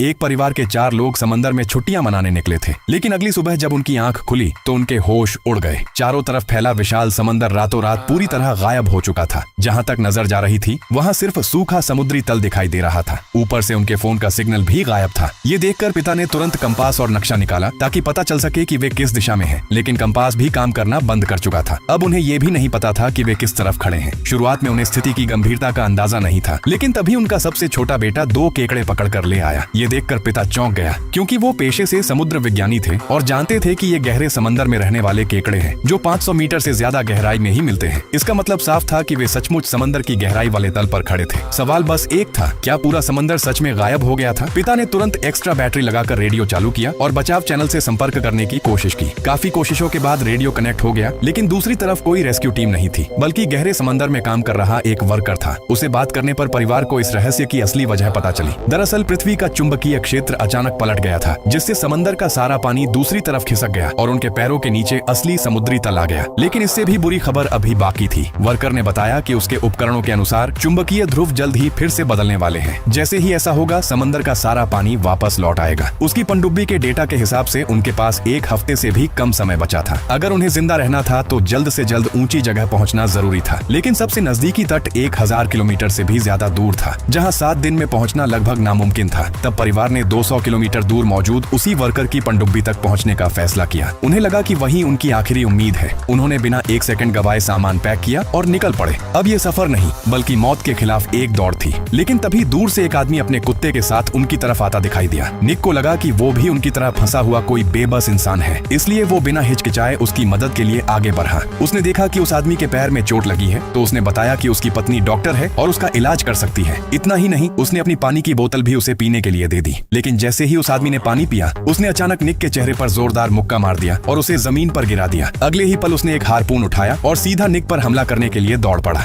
एक परिवार के 4 लोग समंदर में छुट्टियां मनाने निकले थे, लेकिन अगली सुबह जब उनकी आंख खुली तो उनके होश उड़ गए। चारों तरफ फैला विशाल समंदर रातों रात पूरी तरह गायब हो चुका था। जहां तक नजर जा रही थी वहां सिर्फ सूखा समुद्री तल दिखाई दे रहा था। ऊपर से उनके फोन का सिग्नल भी गायब था। ये देखकर पिता ने तुरंत कंपास और नक्शा निकाला ताकि पता चल सके कि वे किस दिशा में हैं। लेकिन कंपास भी काम करना बंद कर चुका था। अब उन्हें ये भी नहीं पता था कि वे किस तरफ खड़े हैं। शुरुआत में उन्हें स्थिति की गंभीरता का अंदाजा नहीं था, लेकिन तभी उनका सबसे छोटा बेटा 2 केकड़े पकड़कर ले आया। ये देखकर पिता चौंक गया, क्योंकि वो पेशे से समुद्र विज्ञानी थे और जानते थे कि ये गहरे समंदर में रहने वाले केकड़े हैं जो 500 मीटर से ज्यादा गहराई में ही मिलते हैं। इसका मतलब साफ था कि वे सचमुच समंदर की गहराई वाले तल पर खड़े थे। सवाल बस एक था, क्या पूरा समंदर सच में गायब हो गया था? पिता ने तुरंत एक्स्ट्रा बैटरी लगाकर रेडियो चालू किया और बचाव चैनल से संपर्क करने की कोशिश की। काफी कोशिशों के बाद रेडियो कनेक्ट हो गया, लेकिन दूसरी तरफ कोई रेस्क्यू टीम नहीं थी, बल्कि गहरे समंदर में काम कर रहा एक वर्कर था। उसे बात करने पर परिवार को इस रहस्य की असली वजह पता चली। दरअसल पृथ्वी का चुंबकीय क्षेत्र अचानक पलट गया था, जिससे समंदर का सारा पानी दूसरी तरफ खिसक गया और उनके पैरों के नीचे असली समुद्री तल आ गया। लेकिन इससे भी बुरी खबर अभी बाकी थी। वर्कर ने बताया कि उसके उपकरणों के अनुसार चुंबकीय ध्रुव जल्द ही फिर से बदलने वाले हैं। जैसे ही ऐसा होगा, समंदर का सारा पानी वापस लौट आएगा। उसकी पनडुब्बी के डेटा के हिसाब से उनके पास 1 हफ्ते से भी कम समय बचा था। अगर उन्हें जिंदा रहना था तो जल्द से जल्द ऊंची जगह पहुंचना जरूरी था। लेकिन सबसे नजदीकी तट 1000 किलोमीटर से भी ज्यादा दूर था, जहां 7 दिन में पहुंचना लगभग नामुमकिन था। तब परिवार ने 200 किलोमीटर दूर मौजूद उसी वर्कर की पनडुब्बी तक पहुंचने का फैसला किया। उन्हें लगा कि वही उनकी आखिरी उम्मीद है। उन्होंने बिना 1 सेकंड गवाए सामान पैक किया और निकल पड़े। अब ये सफर नहीं, बल्कि मौत के खिलाफ एक दौड़ थी। लेकिन तभी दूर से एक आदमी अपने कुत्ते के साथ उनकी तरफ आता दिखाई दिया। निक को लगा कि वो भी उनकी तरह फंसा हुआ कोई बेबस इंसान है, इसलिए वो बिना हिचकिचाए उसकी मदद के लिए आगे बढ़ा। उसने देखा कि उस आदमी के पैर में चोट लगी है, तो उसने बताया कि उसकी पत्नी डॉक्टर है और उसका इलाज कर सकती है। इतना ही नहीं, उसने अपनी पानी की बोतल भी उसे पीने के लिए दे दी। लेकिन जैसे ही उस आदमी ने पानी पिया, उसने अचानक निक के चेहरे पर जोरदार मुक्का मार दिया और उसे जमीन पर गिरा दिया। अगले ही पल उसने एक हारपून उठाया और सीधा निक पर हमला करने के लिए दौड़ पड़ा।